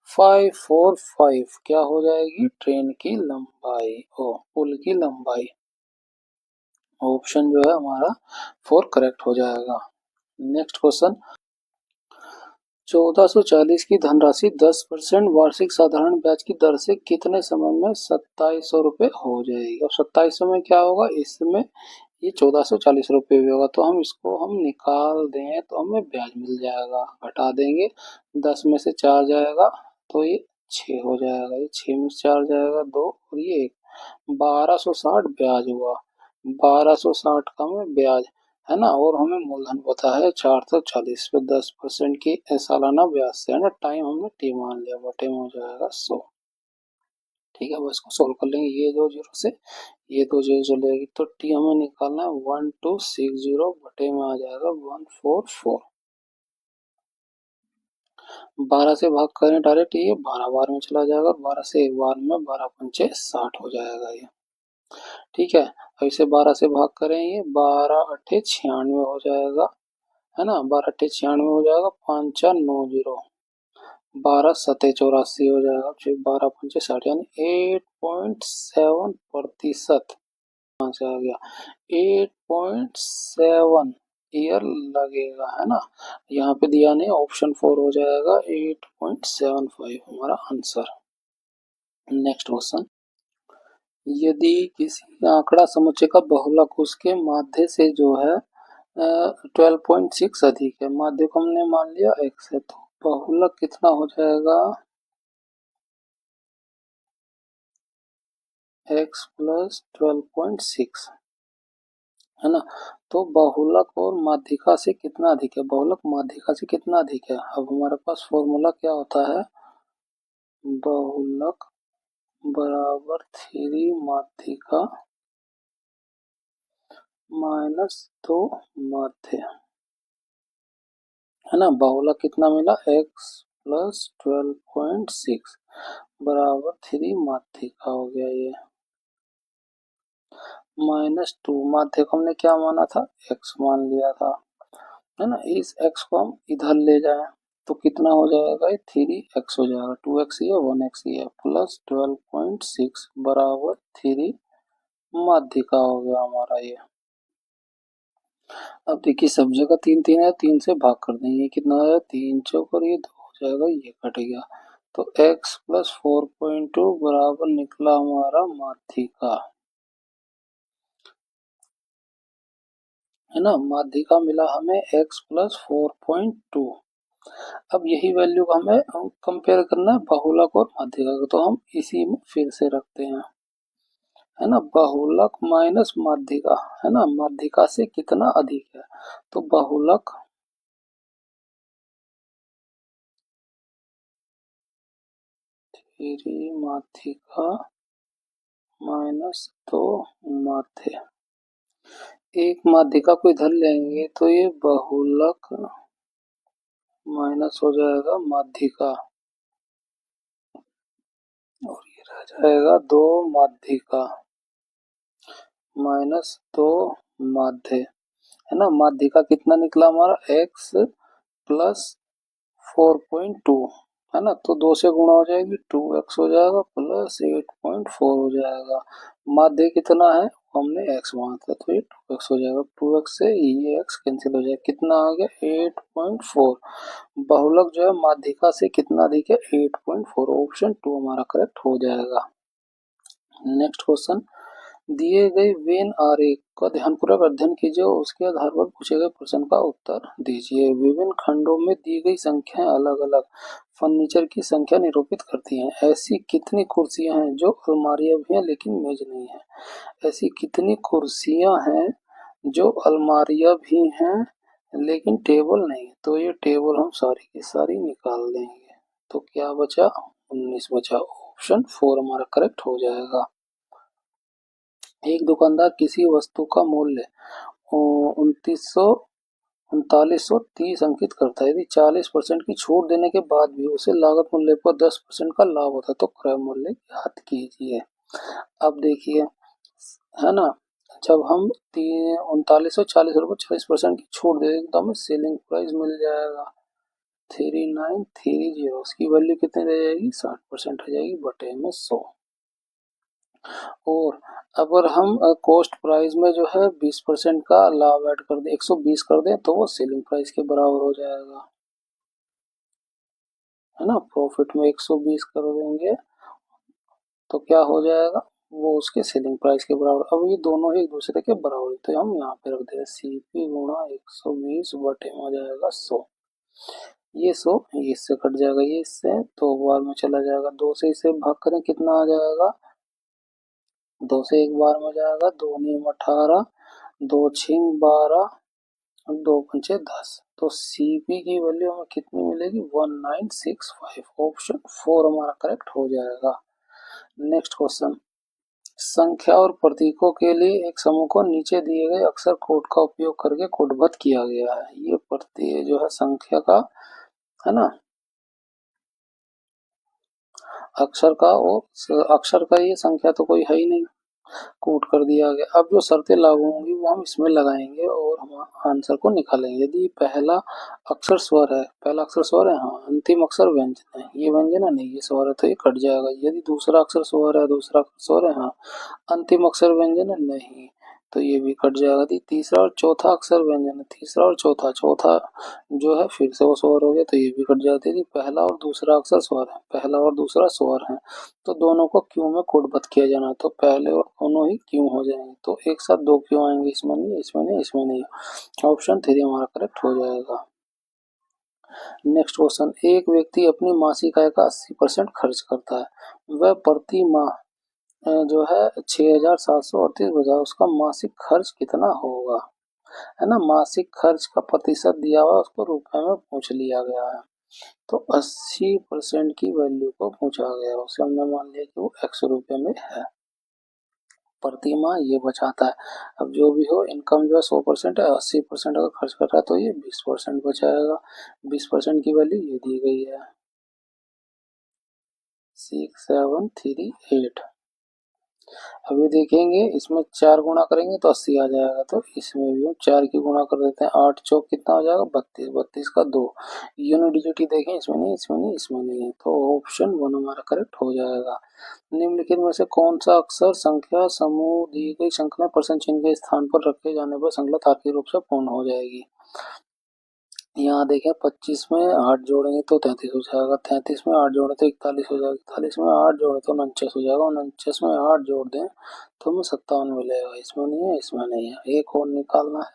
545 क्या हो जाएगी ट्रेन की लंबाई, ओ पुल की लंबाई। ऑप्शन जो है हमारा 4 करेक्ट हो जाएगा। नेक्स्ट क्वेश्चन, 1440 की धनराशि 10% वार्षिक साधारण ब्याज की दर से कितने समय में 2700 रुपये हो जाएगी। अब 2700 में क्या होगा, इसमें ये 1440 रुपये भी होगा तो हम इसको हम निकाल दें तो हमें ब्याज मिल जाएगा, घटा देंगे 10 में से 4 जाएगा तो ये 6 हो जाएगा, ये 6 में से 4 जाएगा 2 और ये 1, 1260 ब्याज हुआ। 1260 का में ब्याज है ना। और हमें मूलधन पता है 440 पे 10% की सालाना ब्याज से है ना। टाइम हमने टी मान लिया, बटे में हो जाएगा 100। ठीक है, अब इसको सोल्व कर लेंगे, ये 2 जीरो से ये 2 जीरो चले जाएगी तो टी हमें निकालना है 1260 बटे में आ जाएगा 144। 12 से भाग करें डायरेक्ट, ये 12 बार में चला जाएगा, 12 से एक बार में 12 पंचे 60 हो जाएगा ये। ठीक है, अब इसे 12 से भाग करें, ये 12 अट्ठे 96 हो जाएगा है ना, 12 अट्ठे 96 हो जाएगा, 5490, 12 सते 84 हो जाएगा, फिर 12 पंचे 60 यानी 8.7% से आ गया, 8.7 ईयर लगेगा है ना। यहाँ पे दिया नहीं, ऑप्शन 4 हो जाएगा, 8.75 हमारा आंसर। नेक्स्ट क्वेश्चन, यदि किसी आंकड़ा समुच्चय का बहुलक उसके माध्य से जो है 12.6 अधिक है, माध्य को हमने मान लिया x है, तो बहुलक कितना हो जाएगा x प्लस 12.6 है ना। तो बहुलक और माध्यिका से कितना अधिक है, बहुलक माध्यिका से कितना अधिक है। अब हमारे पास फॉर्मूला क्या होता है, बहुलक बराबर 3 माध्यिका माइनस 2 माध्य है ना। बहुलक कितना मिला x प्लस 12.6 बराबर 3 माध्य का हो गया ये। -2 माध्य को हमने क्या माना था, x मान लिया था, है ना। इस x को हम इधर ले जाए तो कितना हो जाएगा, ये 3x हो जाएगा, 2x ही है 1x ही है, प्लस 12.6 बराबर 3 माध्य का हो गया हमारा ये। अब देखिए सब जगह 3 3 है, 3 से भाग कर देंगे, ये कितना है 3 चौक और ये 2 हो जाएगा, ये कट गया, तो x प्लस 4.2 बराबर निकला हमारा माध्य का, है ना। माध्य का मिला हमें x प्लस 4.2। अब यही वैल्यू को हमें कंपेयर करना है बहुलक और माध्यिका का, तो हम इसी में फिर से रखते हैं, है ना। बहुलक माइनस माध्यिका, है ना, माध्यिका से कितना अधिक है, तो बहुलक थ्री माध्यिका माइनस 2 माध्य। एक माध्यिका को इधर लेंगे तो ये बहुलक माइनस हो जाएगा माध्यिका, और ये रह जाएगा 2 माध्यिका माइनस 2 माध्य, है ना। माध्यिका कितना निकला हमारा, x प्लस 4.2, है ना, तो 2 से गुणा हो जाएगी 2x हो जाएगा प्लस 8.4 हो जाएगा। माध्य कितना है, हमने x माना था तो ये 2x हो जाएगा, 2x से ये x कैंसिल हो जाएगा, कितना आ गया 8.4। बहुलक जो है माध्यिका से कितना अधिक है, 8.4, ऑप्शन 2 हमारा करेक्ट हो जाएगा। नेक्स्ट क्वेश्चन, दिए गए वेन आरेख का ध्यानपूर्वक अध्ययन कीजिए और उसके आधार पर पूछे गए प्रश्न का उत्तर दीजिए। विभिन्न खंडों में दी गई संख्याएं अलग अलग फर्नीचर की संख्या निरूपित करती हैं। ऐसी कितनी कुर्सियां हैं जो अलमारियां भी हैं लेकिन मेज नहीं है। ऐसी कितनी कुर्सियां हैं जो अलमारियां भी हैं लेकिन टेबल नहीं, तो ये टेबल हम सारी की सारी निकाल देंगे, तो क्या बचा 19 बचा, ऑप्शन 4 हमारा करेक्ट हो जाएगा। एक दुकानदार किसी वस्तु का मूल्य 2930 अंकित करता है। यदि 40% की छूट देने के बाद भी उसे लागत मूल्य पर 10% का लाभ होता है तो क्रय मूल्य ज्ञात कीजिए। अब देखिए, है ना, जब हम 3940 40% की छूट दे देंगे तो हमें सेलिंग प्राइस मिल जाएगा 3930, उसकी वैल्यू कितनी रह जाएगी 60% हो जाएगी बटे में 100। और अगर हम कॉस्ट प्राइस में जो है 20% का लाभ ऐड कर दें, 120 कर दें, तो वो सेलिंग प्राइस के बराबर हो जाएगा, है ना। प्रॉफिट में 120 कर देंगे तो क्या हो जाएगा, वो उसके सेलिंग प्राइस के बराबर। अब ये दोनों एक दूसरे के बराबर, तो हम यहाँ पे रख देंगे सीपी गुणा 120 बटे में हो जाएगा 100। ये 100 ये इससे कट जाएगा, ये इससे 2 बार में चला जाएगा, 2 से इसे भाग करें कितना आ जाएगा, 2 से 1 बार में जाएगा, 2 नीम 18, 2 छिंग 12, 2 पंचे 10, तो सीपी की वैल्यू हमें कितनी मिलेगी 1965, ऑप्शन 4 हमारा करेक्ट हो जाएगा। नेक्स्ट क्वेश्चन, संख्या और प्रतीकों के लिए एक समूह को नीचे दिए गए अक्षर कोड का उपयोग करके कोडबद्ध किया गया है। ये प्रतीक जो है संख्या का, है ना, अक्षर का, और अक्षर का ये संख्या तो कोई है ही नहीं, कोट कर दिया गया। अब जो शर्तें लागू होंगी वो हम इसमें लगाएंगे और हम आंसर को निकालेंगे। यदि पहला अक्षर स्वर है, पहला अक्षर स्वर है, हाँ, अंतिम अक्षर व्यंजन है, ये व्यंजन है नहीं, ये स्वर है, तो ये कट जाएगा। यदि दूसरा अक्षर स्वर है, दूसरा अक्षर स्वर है, हाँ, अंतिम अक्षर व्यंजन है नहीं, तो ये भी कट जाएगा। यदि तीसरा और चौथा अक्षर व्यंजन है, तीसरा और चौथा, चौथा जो है फिर से वो स्वर हो गया, तो ये भी कट जाता है। यदि पहला और दूसरा अक्षर स्वर है, पहला और दूसरा स्वर है, तो दोनों को क्यों में कोडबद्ध किया जाना है, तो पहले और दोनों ही क्यों हो जाएंगे, तो एक साथ 2 क्यों आएंगे, इसमें नहीं, इसमें नहीं, इसमें नहीं, ऑप्शन 3 हमारा करेक्ट हो जाएगा। नेक्स्ट क्वेश्चन, एक व्यक्ति अपनी मासिक आय का 80% खर्च करता है, वह प्रति माह जो है 6738 बचा, उसका मासिक खर्च कितना होगा, है ना। मासिक खर्च का प्रतिशत दिया हुआ, उसको रुपए में पूछ लिया गया है, तो 80% की वैल्यू को पूछा गया, उसे हमने मान लिया कि वो 100 रुपये में है, प्रति माह ये बचाता है। अब जो भी हो, इनकम जो है 100% है, 80% अगर खर्च कर रहा है तो ये 20% बचाएगा, 20% की वैल्यू ये दी गई है। 6738। अभी देखेंगे इसमें 4 गुणा करेंगे तो 80 आ जाएगा, तो इसमें भी हम 4 की गुणा कर देते हैं। 8 चौक कितना हो जाएगा 32, 32 का 2। यूनिट डिजिट ही देखें, इसमें नहीं, इसमें नहीं, इसमें नहीं है, तो ऑप्शन 1 हमारा करेक्ट हो जाएगा। निम्नलिखित में से कौन सा अक्षर संख्या समूह दी गई श्रृंखला परसेंट चिन्ह के स्थान पर रखे जाने पर श्रृंखला तार्किक रूप से पूर्ण हो जाएगी। यहाँ देखें 25 में 8 जोड़ेंगे तो 33 हो जाएगा, 33 में 8 जोड़े तो 41 हो जाएगा, 41 में 8 जोड़े तो 49 हो जाएगा, 49 में 8 जोड़ दें तो हमें 57 मिलेगा। इसमें नहीं है, इसमें नहीं है, एक और निकालना है।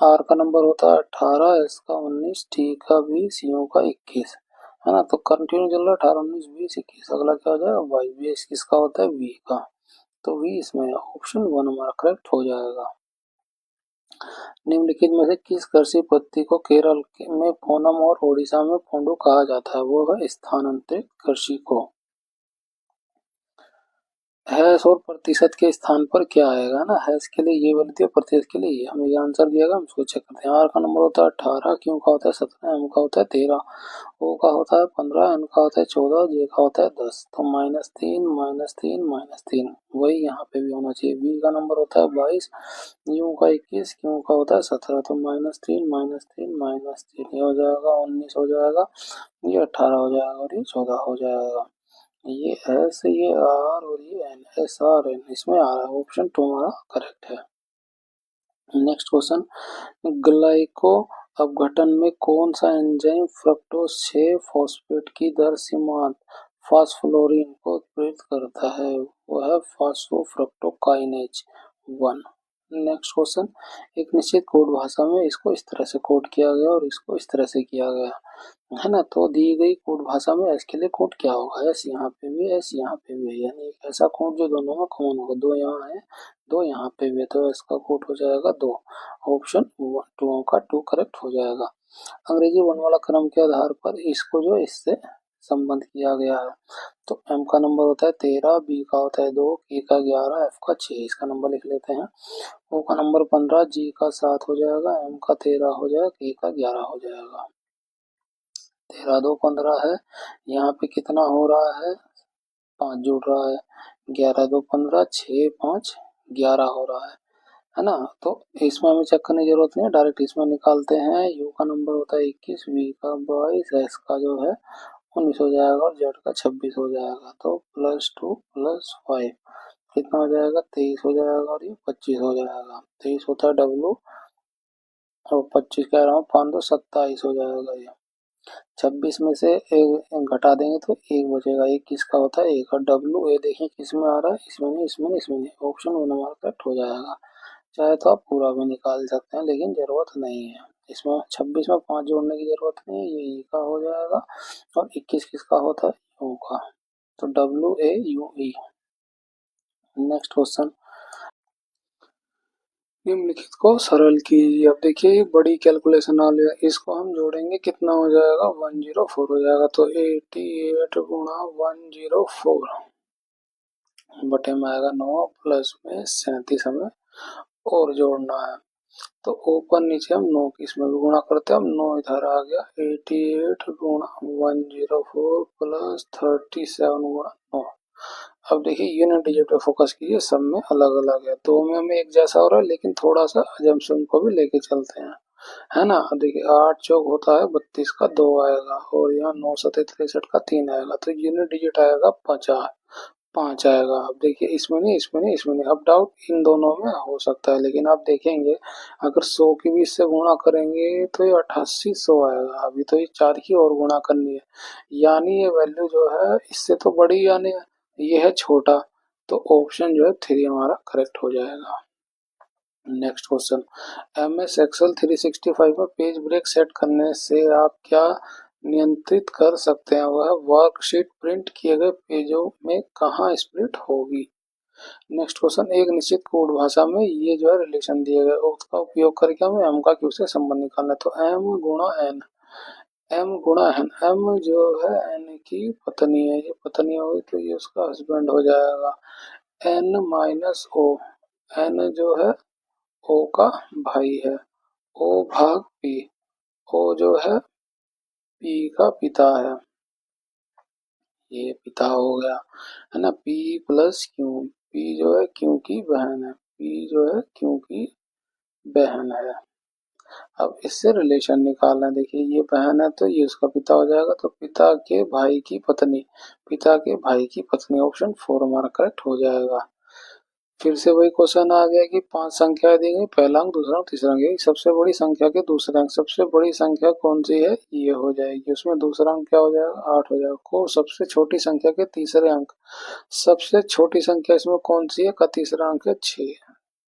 आर का नंबर होता है 18, एस का 19, टी का 20, यू का 21, है ना। तो कंटिन्यू चल रहा है 18, 19, 20, 21, अगला क्या हो जाएगा 22। 22 किसका होता है वी का, तो वी इसमें ऑप्शन 1 हमारा करेक्ट हो जाएगा। निम्नलिखित में से किस कृषि पद्धति को केरल में ओनम और ओडिशा में पोंडू कहा जाता है? वो है स्थानांतरित कृषि को। हैश और प्रतिशत के स्थान पर क्या आएगा ना, हैश के लिए ये वैल्यू, प्रतिशत के लिए ये, हमें ये आंसर दिया हम इसको चेक करते हैं। आर का नंबर होता है 18, क्यू का होता है 17, एम का होता है 13, ओ का होता है 15, एन का होता है 14, जे का होता है 10, तो -3 -3 -3 वही यहाँ पे भी होना चाहिए। बी का नंबर होता है 22, यू का 21, क्यू का होता है 17, तो -3 -3 -3 ये हो जाएगा 19 हो जाएगा, ये 18 हो जाएगा और ये 14 हो जाएगा। ये एस, ये आर और ये एन, एस आर एन इसमें आ रहा है, ऑप्शन 2 हमारा करेक्ट है। नेक्स्ट क्वेश्चन, ग्लाइको अपघटन में कौन सा एंजाइम फ्रक्टोज 6 फॉस्फेट की दर सीमांत फास्फोलोरीन को उत्प्रेरित करता है? वो है फास्फोफ्रक्टोकाइनेज 1। नेक्स्ट क्वेश्चन, एक निश्चित कोड भाषा में इसको इस तरह से कोड किया गया और इसको इस तरह से किया गया, है ना। तो दी गई कोड भाषा में एस के लिए कोड क्या होगा, एस यहाँ पे भी, एस यहाँ पे भी है, यानी एक ऐसा कोड जो दोनों में कॉमन होगा। 2 यहाँ है, 2 यहाँ पे भी है, तो इसका कोड हो जाएगा 2, ऑप्शन 2 का 2 करेक्ट हो जाएगा। अंग्रेजी वर्णमाला क्रम के आधार पर इसको जो इससे संबंध किया गया है, तो एम का नंबर होता है 13, बी का होता है 2, ए का 11, एफ का 6, इसका नंबर लिख लेते हैं। ओ का नंबर 15, जी का 7 हो जाएगा, एम का 13 हो जाएगा, ए का 11 हो जाएगा। 13 2 15 है, यहाँ पे कितना हो रहा है 5 जुड़ रहा है, 11 2 15, 6 5 11 हो रहा है ना। तो इसमें हमें चेक करने की जरूरत नहीं है, डायरेक्ट इसमें निकालते हैं। यू का नंबर होता है 21, वी का 22, एस का जो है 19 हो जाएगा और जेड का 26 हो जाएगा, तो +2 +5 कितना हो जाएगा 23 हो जाएगा और ये 25 हो जाएगा। 23 होता है डब्लू और 25 कह रहा हूँ 5 2 27 हो जाएगा। ये 26 में से एक घटा देंगे तो एक बचेगा, एक किसका होता है एक, और डब्लू ए देखिए किस में आ रहा है, इसमें नहीं, इसमें नहीं, इसमें नहीं, ऑप्शन 1 हमारा करेक्ट हो जाएगा। चाहे तो आप पूरा भी निकाल सकते हैं लेकिन जरूरत नहीं है, इसमें 26 में 5 जोड़ने की जरूरत नहीं है, ये ई का हो जाएगा और 21 किसका होता है यू का, तो WAUE। नेक्स्ट क्वेश्चन, निम्नलिखित को सरल कीजिए। अब देखिए बड़ी कैलकुलेशन वाले, इसको हम जोड़ेंगे कितना हो जाएगा 104 हो जाएगा, तो 88 गुणा 104 बटे में आएगा 9 प्लस में 37 हमें और जोड़ना है, तो ऊपर नीचे हम 9 इसमें भी गुणा करते हैं, हम 9 इधर आ गया, 88 गुणा 104 प्लस 37 गुणा 9। अब देखिए यूनिट डिजिट पे फोकस कीजिए, सब में अलग अलग है, दो में हमें एक जैसा हो रहा है लेकिन थोड़ा सा अजम्पशन को भी लेके चलते हैं, है ना। देखिए 8 चौक होता है 32 का 2 आएगा और यहाँ 9 7 63 का 3 आएगा, तो यूनिट डिजिट आएगा 50 5 आएगा। अब देखिए इसमें नहीं, इसमें नहीं, इसमें नहीं, अब डाउट इन दोनों में हो सकता है, लेकिन आप देखेंगे अगर 100 की भी इससे गुणा करेंगे तो ये 8800 आएगा। अभी तो ये 4 की और गुणा करनी है, यानी ये वैल्यू जो है इससे तो बड़ी, यानी ये है छोटा, तो ऑप्शन जो है 3 हमारा करेक्ट हो जाएगा। नेक्स्ट क्वेश्चन, MS Excel 365 में पेज ब्रेक सेट करने से आप क्या नियंत्रित कर सकते हैं? वह वर्कशीट प्रिंट किए गए पेजों में कहाँ स्प्लिट होगी। नेक्स्ट क्वेश्चन, एक निश्चित कोड भाषा में ये जो है रिलेशन दिए गए, उसका उपयोग करके हमें एम का क्यू से संबंध निकालना है, तो एम गुणा एन, एम गुणा एन, एम जो है एन की पत्नी है, ये पत्नी होगी तो ये उसका हस्बैंड हो जाएगा, एन माइनस ओ, एन जो है ओ का भाई है, ओ भाग पी, ओ जो है पी का पिता है, ये पिता हो गया, है ना। पी प्लस क्यू, पी जो है क्यू की बहन है, पी जो है क्यू की बहन है। अब इससे रिलेशन निकालना है। देखिए ये बहन है तो ये उसका पिता हो जाएगा, तो पिता के भाई की पत्नी, पिता के भाई की पत्नी, ऑप्शन 4 हमारा करेक्ट हो जाएगा। फिर से वही क्वेश्चन आ गया कि 5 संख्याएं दी गई, पहला अंक, दूसरा अंक, तीसरा अंक। सबसे बड़ी संख्या के दूसरे अंक, सबसे बड़ी संख्या कौन सी है, ये हो जाएगी। उसमें दूसरा अंक क्या हो जाएगा, 8 हो जाएगा। को सबसे छोटी संख्या के तीसरे अंक, सबसे छोटी संख्या इसमें कौन सी है, का तीसरा अंक है 6,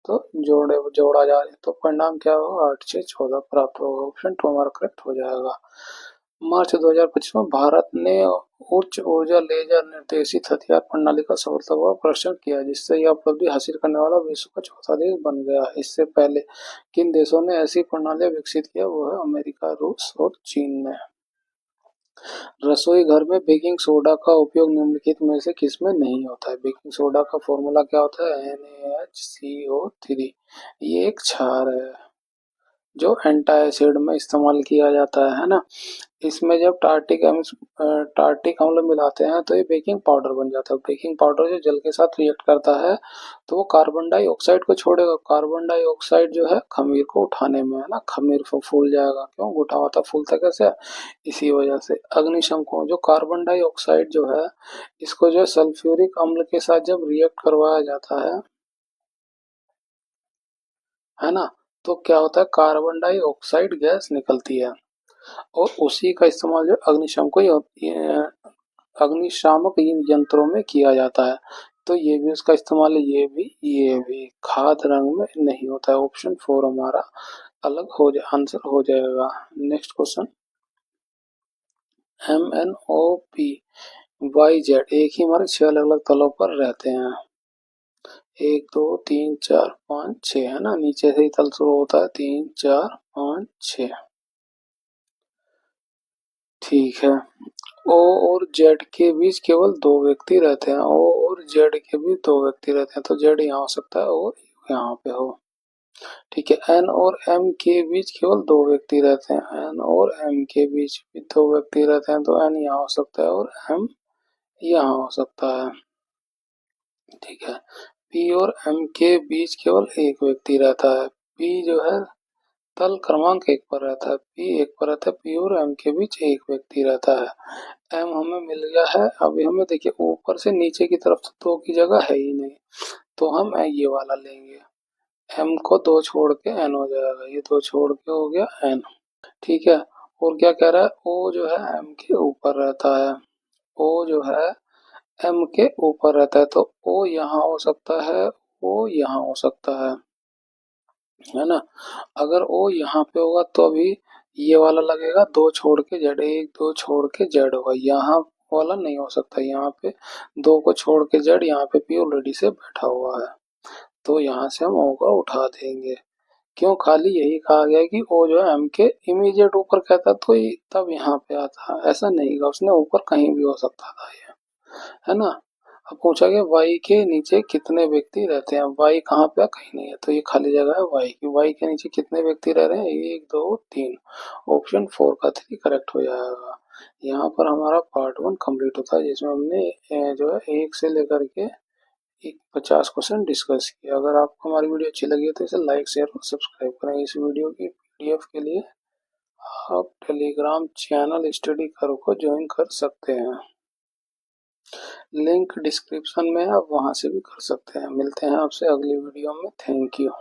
तो जोड़ा जाए तो परिणाम क्या होगा, 8 6 14 प्राप्त होगा। ऑप्शन 2 हमारा करेक्ट हो जाएगा। मार्च 2025 में भारत ने उच्च ऊर्जा लेजर निर्देशित हथियार प्रणाली का सफलतापूर्वक परीक्षण किया, जिससे यह उपलब्धि हासिल करने वाला विश्व का चौथा देश बन गया। इससे पहले किन देशों ने ऐसी प्रणालियां विकसित किया, वो है अमेरिका, रूस और चीन ने। रसोई घर में बेकिंग सोडा का उपयोग निम्नलिखित में से किसमें नहीं होता है। बेकिंग सोडा का फॉर्मूला क्या होता है, NaHCO3। ये एक क्षार है जो एंटासिड में इस्तेमाल किया जाता है ना। इसमें जब टार्टिक अम्ल मिलाते हैं तो ये बेकिंग पाउडर बन जाता है। बेकिंग पाउडर जो जल के साथ रिएक्ट करता है तो वो कार्बन डाइऑक्साइड को छोड़ेगा। कार्बन डाइऑक्साइड जो है खमीर को उठाने में, है ना, खमीर फूल जाएगा। क्यों उठा हुआ था, फूलता कैसे, इसी वजह से। अग्निशम को जो कार्बन डाइऑक्साइड जो है, इसको जो सल्फ्यूरिक अम्ल के साथ जब रिएक्ट करवाया जाता है ना, तो क्या होता है, कार्बन डाइऑक्साइड गैस निकलती है और उसी का इस्तेमाल जो अग्निशामक यंत्रों में किया जाता है। तो ये भी उसका इस्तेमाल है, ये भी खाद रंग में नहीं होता है। ऑप्शन 4 हमारा अलग हो जाए, आंसर हो जाएगा। नेक्स्ट क्वेश्चन, MnO2 एक ही हमारे 6 अलग अलग तलों पर रहते हैं। 1 2 3 4 5 6, है ना, नीचे से ही तल शुरू होता है, 3 4 5 6। ठीक है। ओ और जेड के बीच केवल 2 व्यक्ति रहते हैं। ओ और जेड के बीच 2 व्यक्ति रहते हैं, तो जेड यहाँ हो सकता है और यहाँ पे हो। ठीक है। एन और एम के बीच केवल 2 व्यक्ति रहते हैं। एन और एम के बीच भी 2 व्यक्ति रहते हैं, तो एन यहाँ हो सकता है और एम यहाँ हो सकता है। ठीक है। पी और एम के बीच केवल एक व्यक्ति रहता है। पी जो है तल क्रमांक 1 पर रहता है, पी 1 पर रहता है। पी और एम के बीच एक व्यक्ति रहता है। एम हमें मिल गया है। अभी हमें देखिए ऊपर से नीचे की तरफ तो 2 की जगह है ही नहीं, तो हम ये वाला लेंगे। एम को 2 छोड़ के एन हो जाएगा, ये 2 छोड़ के हो गया एन। ठीक है। और क्या कह रहा है, ओ जो है एम के ऊपर रहता है। ओ जो है एम के ऊपर रहता है, तो ओ यहाँ हो सकता है, ओ यहाँ हो सकता है ना। अगर ओ यहाँ पे होगा तो अभी ये वाला लगेगा, 2 छोड़ के जेड, 1 2 छोड़ के जेड होगा। यहाँ वाला नहीं हो सकता, यहाँ पे 2 को छोड़ के जेड, यहाँ पे पी ऑलरेडी से बैठा हुआ है, तो यहाँ से हम ओ को उठा देंगे। क्यों, खाली यही कहा गया कि ओ जो है एम के इमीडिएट ऊपर कहता तो तब यहाँ पे आता, ऐसा नहीं का उसने ऊपर कहीं भी हो सकता था ये, है ना। अब पूछा गया वाई के नीचे कितने व्यक्ति रहते हैं। वाई कहाँ पे, कहीं नहीं है, तो ये खाली जगह है वाई की। वाई के नीचे कितने व्यक्ति रह रहे हैं, 1 2 3। ऑप्शन 4 का 3 करेक्ट हो जाएगा। यहाँ पर हमारा पार्ट 1 कंप्लीट होता है, जिसमें हमने जो है 1 से लेकर के 50 क्वेश्चन डिस्कस किया। अगर आपको हमारी वीडियो अच्छी लगी है तो इसे लाइक शेयर और सब्सक्राइब करें। इस वीडियो की PDF के लिए आप टेलीग्राम चैनल स्टडी कर्व को ज्वाइन कर सकते हैं, लिंक डिस्क्रिप्शन में है, आप वहां से भी कर सकते हैं। मिलते हैं आपसे अगली वीडियो में। Thank you.